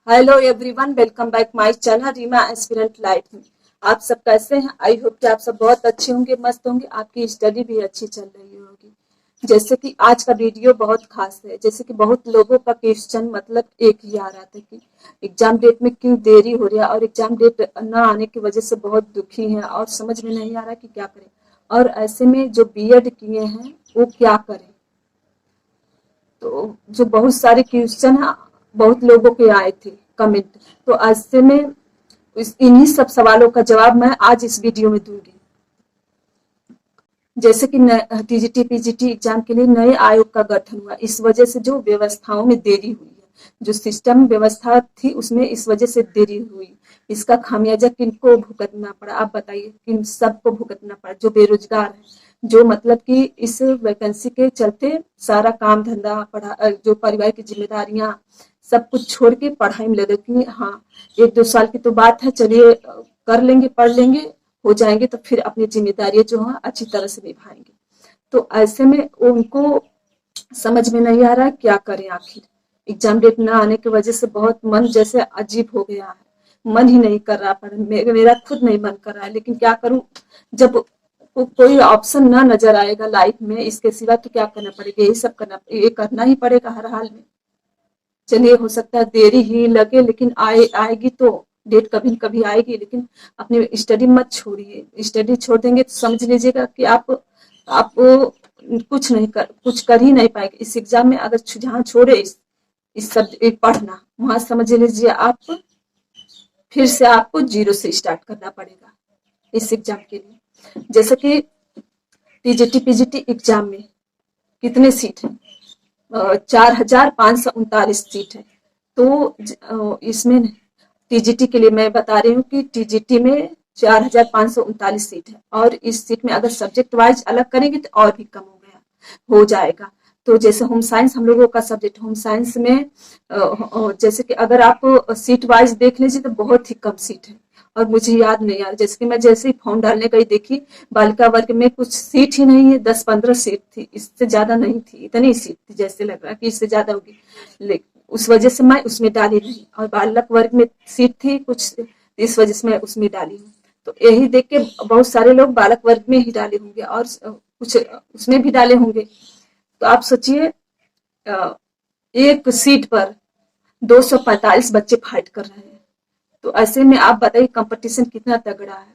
Hello everyone, welcome back my channel Reema aspirant life में। आप सब कैसे हैं? आई होप कि आप सब बहुत अच्छे होंगे, मस्त होंगे। आपकी स्टडी भी अच्छी चल रही होगी। जैसे कि आज का वीडियो बहुत खास है। जैसे कि बहुत लोगों का क्वेश्चन मतलब एक ही आ रहा था कि एग्जाम डेट में क्यों देरी हो रही है और एग्जाम डेट न आने की वजह से बहुत दुखी हैं और समझ में नहीं आ रहा कि क्या करें। और ऐसे में जो बीएड किए हैं वो क्या करें। तो जो बहुत सारे क्वेश्चन बहुत लोगों के आए थे कमेंट। तो ऐसे में इन्हीं सब सवालों का जवाब मैं आज इस वीडियो में दूंगी। जैसे कि टीजीटी पीजीटी एग्जाम के लिए नए आयोग का गठन हुआ, इस वजह से जो व्यवस्थाओं में देरी हुई है, जो सिस्टम व्यवस्था थी उसमें इस वजह से देरी हुई। इसका खामियाजा किनको भुगतना पड़ा? आप बताइए, किन सबको भुगतना पड़ा? जो बेरोजगार है, जो मतलब कि इस वैकेंसी के चलते सारा काम धंधा पढ़ा, जो परिवार की जिम्मेदारियां सब कुछ छोड़ के पढ़ाई में लगे कि हाँ 1-2 साल की तो बात है, चलिए कर लेंगे, पढ़ लेंगे, हो जाएंगे तो फिर अपनी जिम्मेदारियां जो है अच्छी तरह से निभाएंगे। तो ऐसे में उनको समझ में नहीं आ रहा है क्या करें आखिर। एग्जाम डेट ना आने की वजह से बहुत मन जैसे अजीब हो गया है, मन ही नहीं कर रहा, पर मेरा खुद नहीं मन कर रहा है, लेकिन क्या करूं जब कोई ऑप्शन ना नजर आएगा लाइफ में इसके सिवा, तो क्या करना पड़ेगा? यही सब करना, ये करना ही पड़ेगा हर हाल में। चलिए हो सकता है देरी ही लगे, लेकिन आएगी तो डेट कभी न कभी आएगी। लेकिन अपनी स्टडी मत छोड़िए। स्टडी छोड़ देंगे तो समझ लीजिएगा कि आप कुछ कर ही नहीं पाएंगे इस एग्जाम में। अगर जहाँ छोड़े इस सब पढ़ना, वहां समझ लीजिए आप फिर से आपको जीरो से स्टार्ट करना पड़ेगा इस एग्जाम के लिए। जैसे कि टीजीटी पीजीटी एग्जाम में कितने सीट है? 4,539 सीट है। तो इसमें टीजीटी के लिए मैं बता रही हूँ कि टीजीटी में 4,539 सीट है, और इस सीट में अगर सब्जेक्ट वाइज अलग करेंगे तो और भी कम हो जाएगा। तो जैसे होम साइंस हम लोगों का सब्जेक्ट, होम साइंस में जैसे कि अगर आप सीट वाइज देख लीजिए तो बहुत ही कम सीट है, और मुझे याद नहीं आ रहा। जैसे कि मैं जैसे ही फॉर्म डालने गई देखी बालिका वर्ग में कुछ सीट ही नहीं है, 10-15 सीट थी, इससे ज्यादा नहीं थी। इतनी सीट थी जैसे लग रहा कि इससे ज्यादा होगी, लेकिन उस वजह से मैं उसमें डाली नहीं। और बालक वर्ग में सीट थी कुछ, इस वजह से मैं उसमें डाली हूँ। तो यही देख के बहुत सारे लोग बालक वर्ग में ही डाले होंगे और कुछ उसमें भी डाले होंगे। तो आप सोचिए, एक सीट पर 245 बच्चे फाइट कर रहे हैं। तो ऐसे में आप बताइए कंपटीशन कितना तगड़ा है।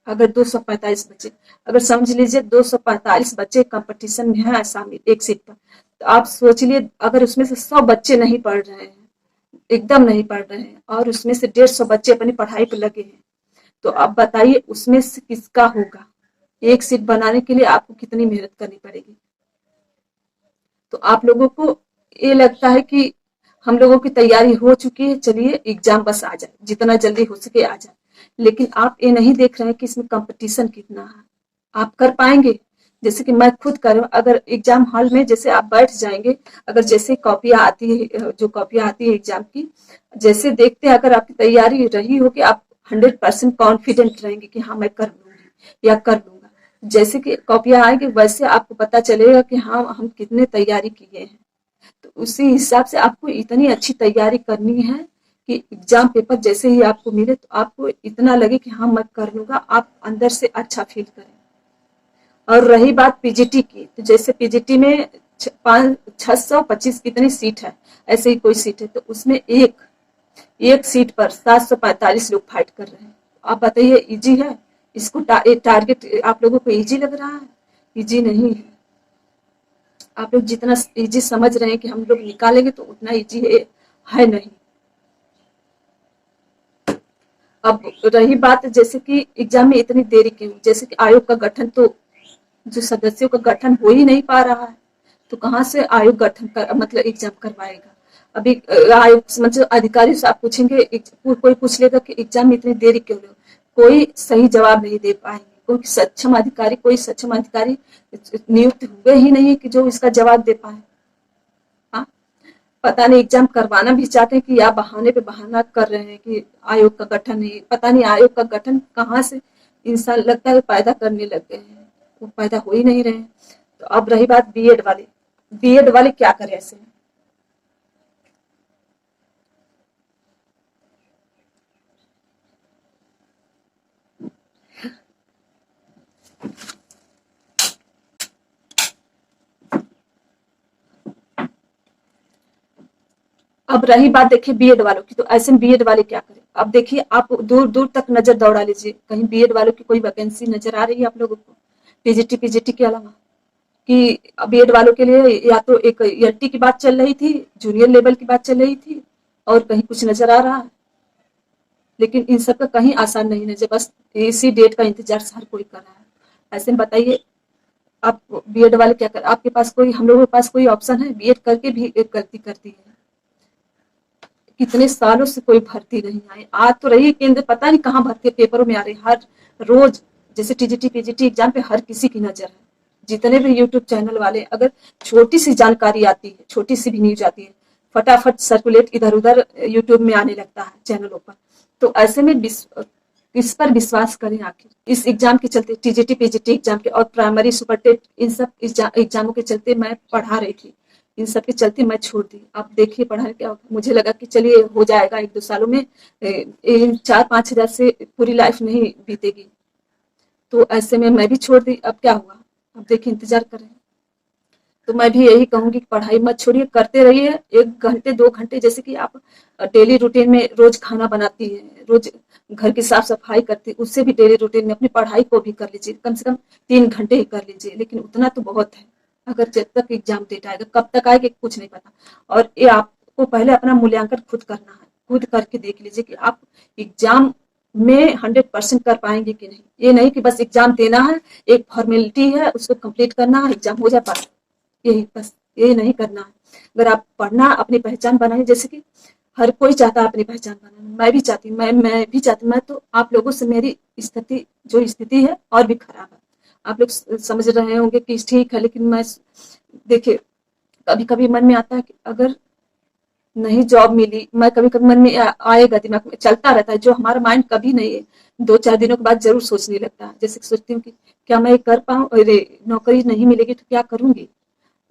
अगर 245 बच्चे, अगर समझ लीजिए 245 बच्चे कंपटीशन में है शामिल एक सीट पर, तो आप सोच लिए अगर उसमें से 100 बच्चे नहीं पढ़ रहे हैं, एकदम नहीं पढ़ रहे हैं, और उसमें से 150 बच्चे अपनी पढ़ाई पर लगे हैं, तो आप बताइए उसमें से किसका होगा? एक सीट बनाने के लिए आपको कितनी मेहनत करनी पड़ेगी। तो आप लोगों को ये लगता है कि हम लोगों की तैयारी हो चुकी है, चलिए एग्जाम बस आ जाए, जितना जल्दी हो सके आ जाए। लेकिन आप ये नहीं देख रहे हैं कि इसमें कंपटीशन कितना है। आप कर पाएंगे? जैसे कि मैं खुद कर, अगर एग्जाम हॉल में जैसे आप बैठ जाएंगे, अगर जैसे कॉपियां आती है, जो कॉपियां आती है एग्जाम की, जैसे देखते हैं अगर आपकी तैयारी रही होगी, आप 100% कॉन्फिडेंट रहेंगे कि हाँ मैं कर लूंगी या कर लूंगा। जैसे कि कॉपियां आएगी वैसे आपको पता चलेगा कि हाँ हम कितने तैयारी किए हैं। तो उसी हिसाब से आपको इतनी अच्छी तैयारी करनी है कि एग्जाम पेपर जैसे ही आपको मिले तो आपको इतना लगे कि हाँ मैं कर लूंगा, आप अंदर से अच्छा फील करें। और रही बात पीजीटी की, तो जैसे पीजीटी में 625 कितनी सीट है, ऐसे ही कोई सीट है, तो उसमें एक एक सीट पर 745 लोग फाइट कर रहे हैं। आप बताइए इजी है? इसको टारगेट आप लोगों को इजी लग रहा है? इजी नहीं है। आप लोग जितना इजी समझ रहे हैं कि हम लोग निकालेंगे, तो उतना इजी है नहीं। अब रही बात जैसे कि एग्जाम में इतनी देरी क्यों? जैसे कि आयोग का गठन, तो जो सदस्यों का गठन हो ही नहीं पा रहा है, तो कहाँ से आयोग गठन कर मतलब एग्जाम करवाएगा? अभी आयोग मतलब अधिकारी से आप पूछेंगे, कोई पूछ लेगा कि एग्जाम में इतनी देरी क्यों हो, कोई सही जवाब नहीं दे पाएंगे, क्योंकि कोई सक्षम अधिकारी नियुक्त हुए ही नहीं कि जो इसका जवाब दे पाए। हाँ, पता नहीं एग्जाम करवाना भी चाहते हैं कि या बहाने पे बहाना कर रहे हैं कि आयोग का गठन है। पता नहीं आयोग का गठन कहाँ से इंसान लगता है पैदा करने लग गए हैं, वो पैदा हो ही नहीं रहे हैं। तो अब रही बात बीएड वाले, बीएड वाले क्या करें ऐसे? अब रही बात देखिए बीएड वालों की, तो ऐसे में बीएड वाले क्या करें? अब देखिए आप दूर दूर तक नजर दौड़ा लीजिए, कहीं बीएड वालों की कोई वैकेंसी नजर आ रही है आप लोगों को टीजीटी पीजीटी के अलावा? कि बीएड वालों के लिए या तो एक एलटी की बात चल रही थी, जूनियर लेवल की बात चल रही थी, और कहीं कुछ नजर आ रहा है, लेकिन इन सब का कहीं आसान नहीं नजर, बस इसी डेट का इंतजार हर कोई कर रहा है। ऐसे में बताइए आप बीएड वाले क्या कर, आपके पास कोई, हम लोगों के पास कोई ऑप्शन है? बीएड करके भी एक गलती कर दी है, कितने सालों से कोई भर्ती नहीं आई, आज तो रही केंद्र, पता नहीं कहाँ भर्ती पेपरों में आ रही हर रोज। जैसे टीजीटी पीजीटी एग्जाम पे हर किसी की नजर है, जितने भी यूट्यूब चैनल वाले, अगर छोटी सी जानकारी आती है, छोटी सी भी न्यूज आती है, फटाफट सर्कुलेट इधर उधर यूट्यूब में आने लगता है चैनलों पर। तो ऐसे में किस पर विश्वास करें आखिर? इस एग्जाम के चलते, टीजीटी पीजीटी एग्जाम के और प्राइमरी सुपर टेट, इन सब एग्जामों के चलते मैं पढ़ा रही थी, इन सब के चलते मैं छोड़ दी। आप देखिए पढ़ाई क्या होता है, मुझे लगा कि चलिए हो जाएगा 1-2 सालों में, 4-5 हजार से पूरी लाइफ नहीं बीतेगी, तो ऐसे में मैं भी छोड़ दी। अब क्या हुआ, अब देखिए इंतजार करें। तो मैं भी यही कहूंगी कि पढ़ाई मत छोड़िए, करते रहिए 1 घंटे 2 घंटे, जैसे कि आप डेली रूटीन में रोज खाना बनाती है, रोज घर की साफ सफाई करती है, उससे भी डेली रूटीन में अपनी पढ़ाई को भी कर लीजिए, कम से कम 3 घंटे ही कर लीजिए, लेकिन उतना तो बहुत है। अगर जब तक एग्जाम डेट आएगा, कब तक आएगा कुछ नहीं पता, और ये आपको पहले अपना मूल्यांकन खुद करना है, खुद करके देख लीजिए कि आप एग्जाम में 100% कर पाएंगे कि नहीं। ये नहीं कि बस एग्जाम देना है, एक फॉर्मेलिटी है, उसको कंप्लीट करना है, एग्जाम हो जाए पास, यही बस, ये नहीं करना है। अगर आप पढ़ना, अपनी पहचान बनाए, जैसे कि हर कोई चाहता है अपनी पहचान बनाना, मैं भी चाहती हूँ, मैं भी चाहती हूँ, मैं तो आप लोगों से मेरी स्थिति, जो स्थिति है और भी खराब है, आप लोग समझ रहे होंगे कि ठीक है, लेकिन मैं देखिए कभी कभी मन में आता है कि अगर नहीं जॉब मिली, मैं कभी कभी मन में आएगा, दिमाग में चलता रहता है, जो हमारा माइंड कभी नहीं है, 2-4 दिनों के बाद जरूर सोचने लगता है, जैसे सोचती हूँ कि क्या मैं कर पाऊँ, अरे नौकरी नहीं मिलेगी तो क्या करूंगी,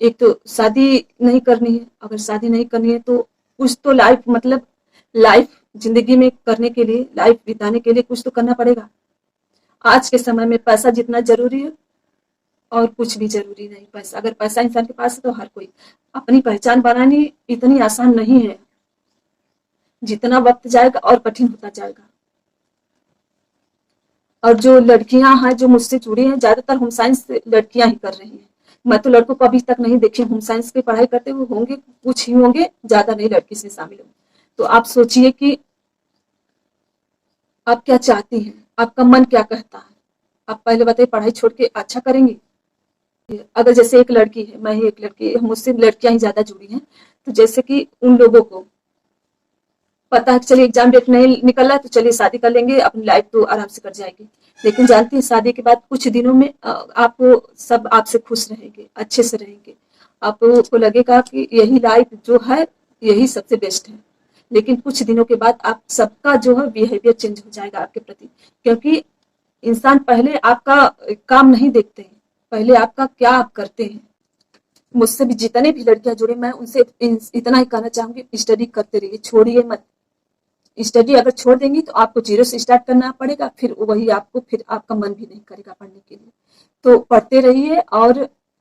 एक तो शादी नहीं करनी है, अगर शादी नहीं करनी है तो कुछ तो लाइफ, मतलब लाइफ जिंदगी में करने के लिए, लाइफ बिताने के लिए कुछ तो करना पड़ेगा। आज के समय में पैसा जितना जरूरी है और कुछ भी जरूरी नहीं। पैसा, अगर पैसा इंसान के पास है तो हर कोई, अपनी पहचान बनानी इतनी आसान नहीं है, जितना वक्त जाएगा और कठिन होता जाएगा। और जो लड़कियां हैं जो मुझसे जुड़ी हैं, ज्यादातर होम साइंस लड़कियां ही कर रही हैं, मैं तो लड़कों को अभी तक नहीं देखी होम साइंस की पढ़ाई करते हुए, होंगे कुछ ही होंगे, ज्यादा नहीं लड़की से शामिल होंगे। तो आप सोचिए कि आप क्या चाहती हैं, आपका मन क्या कहता है, आप पहले बताइए, पढ़ाई छोड़ के अच्छा करेंगे? अगर जैसे एक लड़की है, मैं ही एक लड़की, मुझसे लड़कियां ही ज्यादा जुड़ी हैं, तो जैसे कि उन लोगों को पता है कि चलिए एग्जाम डेट नहीं निकल रहा है तो चलिए शादी कर लेंगे, अपनी लाइफ तो आराम से कट जाएगी, लेकिन जानती है शादी के बाद कुछ दिनों में आपको सब आपसे खुश रहेंगे, अच्छे से रहेंगे, आपको लगेगा कि यही लाइफ जो है यही सबसे बेस्ट है, लेकिन कुछ दिनों के बाद आप सबका जो है बिहेवियर चेंज हो जाएगा आपके प्रति, क्योंकि इंसान पहले आपका काम नहीं देखते हैं, पहले आपका क्या आप करते हैं। मुझसे भी जितने भी लड़कियां जुड़े, मैं उनसे इतना ही कहना चाहूंगी, स्टडी करते रहिए, छोड़िए मत। स्टडी अगर छोड़ देंगी तो आपको जीरो से स्टार्ट करना पड़ेगा, फिर वही आपको, फिर आपका मन भी नहीं करेगा पढ़ने के लिए। तो पढ़ते रहिए, और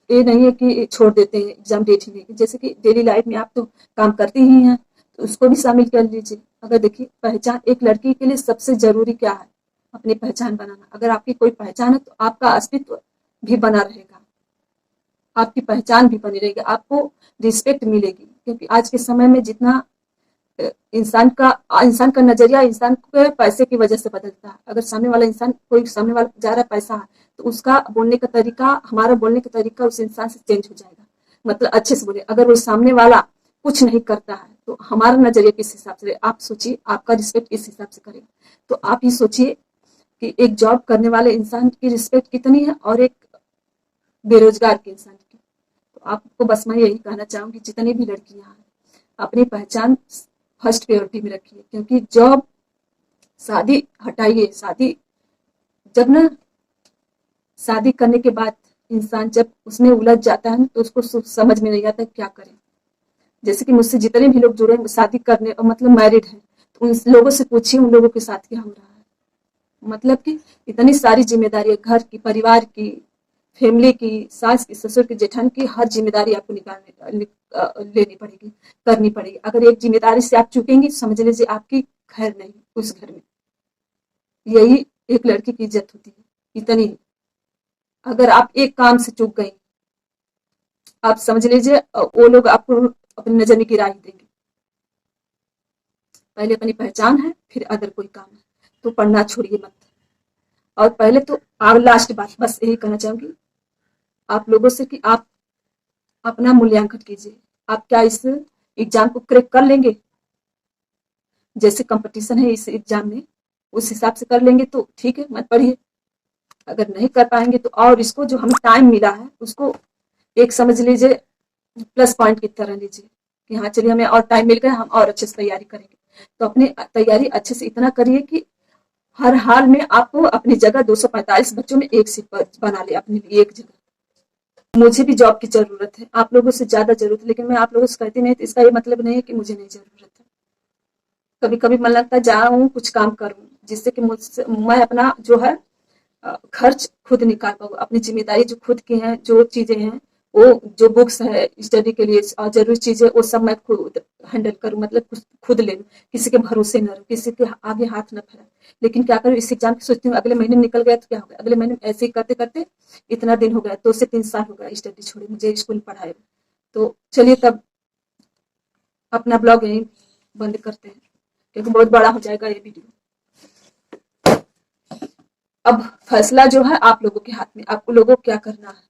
ये नहीं है कि छोड़ देते हैं एग्जाम डेट ही नहीं, जैसे कि डेली लाइफ में आप तो काम करते ही हैं, तो उसको भी शामिल कर लीजिए। अगर देखिए पहचान, एक लड़की के लिए सबसे जरूरी क्या है, अपनी पहचान बनाना। अगर आपकी कोई पहचान है तो आपका अस्तित्व भी बना रहेगा, आपकी पहचान भी बनी रहेगी, आपको रिस्पेक्ट मिलेगी, क्योंकि आज के समय में जितना इंसान का नजरिया इंसान के पैसे की वजह से बदलता है। अगर सामने वाला इंसान, कोई सामने वाला जा रहा है पैसा है, तो उसका बोलने का तरीका, हमारा बोलने का तरीका उस इंसान से चेंज हो जाएगा, मतलब अच्छे से बोले। अगर वो सामने वाला कुछ नहीं करता है तो हमारा नजरिया किस हिसाब से, आप सोचिए, आपका रिस्पेक्ट किस हिसाब से करेगा। तो आप ही सोचिए कि एक जॉब करने वाले इंसान की रिस्पेक्ट कितनी है और एक बेरोजगार के इंसान की। तो आपको बस मैं यही कहना चाहूंगी, जितनी भी लड़कियां हैं अपनी पहचान फर्स्ट प्रायोरिटी में रखिए, क्योंकि जॉब, शादी हटाइए, शादी जब ना, शादी करने के बाद इंसान जब उसमें उलझ जाता है तो उसको समझ में नहीं आता क्या करे। जैसे कि मुझसे जितने भी लोग जुड़े शादी करने, मतलब मैरिड है, तो उन लोगों से पूछिए उन लोगों के साथ क्या हो रहा है, मतलब कि इतनी सारी जिम्मेदारी, घर की, परिवार की, फैमिली की, सास की, ससुर की, जेठानी की, हर जिम्मेदारी आपको लेनी पड़ेगी, करनी पड़ेगी। अगर एक जिम्मेदारी से आप चूकेंगी, समझ लीजिए आपकी खैर नहीं उस घर में। यही एक लड़की की इज्जत होती है, इतनी। अगर आप एक काम से चूक गई, आप समझ लीजिए वो लोग आपको अपनी नजर में गिरा ही देंगे। पहले अपनी पहचान है, फिर अदर कोई काम है, तो पढ़ना छोड़िए मत। और पहले तो आप, लास्ट बात बस यही कहना चाहूंगी आप लोगों से कि आप अपना मूल्यांकन कीजिए। आप क्या इस एग्जाम को क्रैक कर लेंगे? जैसे कंपटीशन है इस एग्जाम में, उस हिसाब से कर लेंगे तो ठीक है, मत पढ़िए। अगर नहीं कर पाएंगे तो और इसको जो हमें टाइम मिला है उसको एक समझ लीजिए प्लस पॉइंट की तरह लीजिए कि हाँ चलिए हमें और टाइम मिल गया, हम और अच्छे से तैयारी करेंगे। तो अपनी तैयारी अच्छे से इतना करिए कि हर हाल में आपको अपनी जगह 245 बच्चों में एक सीट पर बना ले, अपने लिए एक जगह। मुझे भी जॉब की जरूरत है, आप लोगों से ज्यादा जरूरत है, लेकिन मैं आप लोगों से कहती नहीं तो इसका ये मतलब नहीं है कि मुझे नहीं जरूरत है। कभी कभी मन लगता है जाऊं कुछ काम करूं, जिससे कि मुझसे मैं अपना जो है खर्च खुद निकाल पाऊँ। अपनी जिम्मेदारी जो खुद की है, जो चीजें हैं, वो जो बुक्स है स्टडी के लिए और जरूरी चीजें, वो सब मैं खुद हैंडल करूँ, मतलब खुद ले लूँ, किसी के भरोसे न रहूँ, किसी के आगे हाथ न फैलाऊं। लेकिन क्या करूँ, इस एग्जाम की सोचती हूँ अगले महीने निकल गया तो क्या होगा, अगले महीने ऐसे ही करते करते इतना दिन हो गया, 2 से 3 साल हो गया स्टडी छोड़े, मुझे स्कूल पढ़ाए। तो चलिए तब अपना ब्लॉग यहीं बंद करते हैं, क्योंकि बहुत बड़ा हो जाएगा ये वीडियो। अब फैसला जो है आप लोगों के हाथ में, आपको लोगों को क्या करना है।